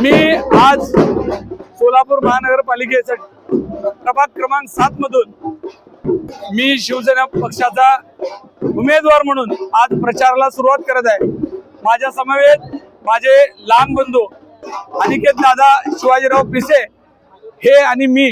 मी आज सोलापूर महानगरपालिकेसाठी प्रभाग क्रमांक 7 मधून मी शिवसेना पक्षाचा उमेदवार म्हणून आज प्रचाराला सुरुवात करत आहे। माझ्या समवेत माझे लहान बंधू अनिकेत दादा शिवाजीराव पिसे हे आणि मी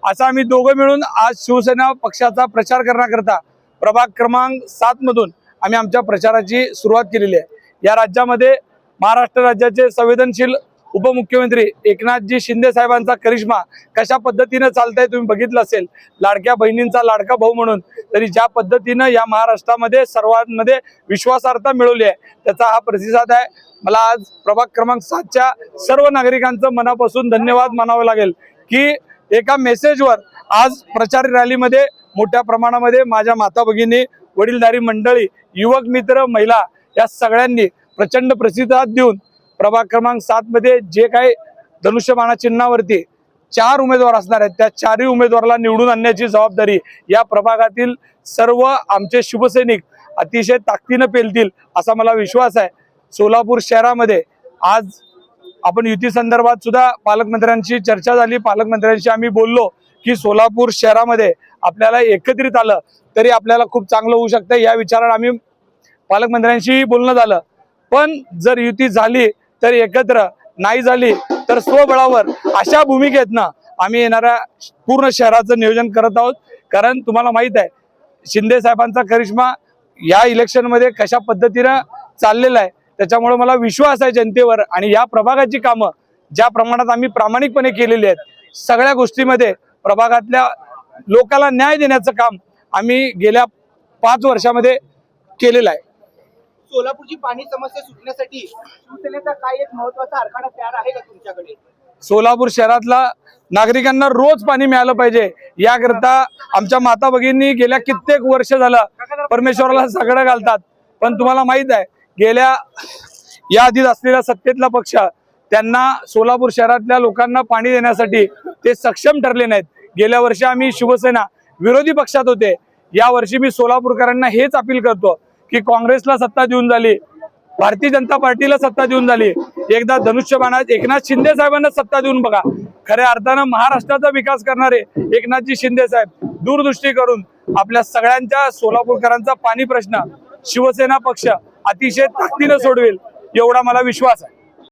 असा आम्ही दोघं मिळून आज शिवसेना पक्षाचा प्रचार करण्याकरता प्रभाग क्रमांक 7 मधून आम्ही आमच्या प्रचाराची सुरुवात केलेली आहे। या राज्यामध्ये महाराष्ट्र राज्याचे संवेदनशील उपमुख्यमंत्री एकनाथजी शिंदे साहेबांचा करिश्मा कशा पद्धतीने चालतंय तुम्ही बघितलं असेल। लाडक्या बहिणींचा लाडका भाऊ म्हणून तरी ज्या पद्धतीने या महाराष्ट्रामध्ये सर्वांमध्ये विश्वासार्हता मिळवली आहे त्याचा हा प्रतिसाद आहे। मला आज प्रभाग क्रमांक 7च्या सर्व नागरिकांचं मनापासून धन्यवाद मानावं लागेल की एका मेसेजवर आज प्रचार रॅलीमध्ये मोठ्या प्रमाणामध्ये माझ्या माता भगिनी, वडीलधारी मंडळी, युवक मित्र, महिला या सगळ्यांनी प्रचंड प्रतिसाद देऊन प्रभाग क्रमांक 7 मध्ये जे काही धनुष्यबाणा चिन्हावरती 4 उमेदवार असणार आहेत त्या 4ही उमेदवाराला निवडून आणण्याची जबाबदारी या प्रभागातील सर्व आमचे शिवसैनिक अतिशय ताकदीने पेलतील असा मला विश्वास आहे। सोलापूर शहरामध्ये आज आपण युती संदर्भात सुद्धा पालकमंत्र्यांची चर्चा झाली। पालकमंत्र्यांशी आम्ही बोललो की सोलापूर शहरामध्ये आपल्याला एकत्रित आलं तरी आपल्याला खूप चांगलं होऊ शकतं। या विचाराने आम्ही पालकमंत्र्यांशी बोलणं झालं, पण जर युती झाली तर एकत्र, नाही झाली तर स्वबळावर अशा भूमिकेतनं आम्ही येणाऱ्या पूर्ण शहराचं नियोजन करत आहोत। कारण तुम्हाला माहित आहे शिंदे साहेबांचा करिश्मा या इलेक्शन मध्ये कशा पद्धतीने चाललेला आहे, त्याच्यामुळे मला विश्वास आहे जनतेवर। आणि या प्रभागाची कामं ज्या प्रमाणात आम्ही प्रामाणिकपणे केलेली आहेत सगळ्या गोष्टीमध्ये प्रभागातल्या लोकांना न्याय देण्याचं काम आम्ही गेल्या 5 वर्षामध्ये केलेलं आहे। सोलापूरची पाणी समस्या सुटण्यासाठी शिवसेनेचा काय एक महत्त्वाचा आराखडा तयार आहे का तुमच्याकडे? सोलापूर शहरातला नागरिकांना रोज पाणी मिळालं पाहिजे याकरता आमच्या माता भगिनी गेल्या कित्येक वर्ष झालं परमेश्वराला सगळं घालतात, पण तुम्हाला माहित आहे गेल्या या आधीच असलेला सत्तेतला पक्ष त्यांना सोलापूर शहरातल्या लोकांना पाणी देण्यासाठी ते सक्षम ठरले नाहीत। गेल्या वर्षी आम्ही शिवसेना विरोधी पक्षात होते, या वर्षी मी सोलापूरकरांना हेच अपील करतो की काँग्रेसला सत्ता देऊन झाली, भारतीय जनता पार्टीला सत्ता देऊन झाली, एकदा धनुष्यबाणात एकनाथ शिंदे साहेबांना सत्ता देऊन बघा। खऱ्या अर्थानं महाराष्ट्राचा विकास करणारे एकनाथजी शिंदे साहेब दूरदृष्टी करून आपल्या सगळ्यांच्या सोलापूरकरांचा पाणी प्रश्न शिवसेना पक्ष अतिशय ताकदीने सोडवेल एवढा मला विश्वास आहे।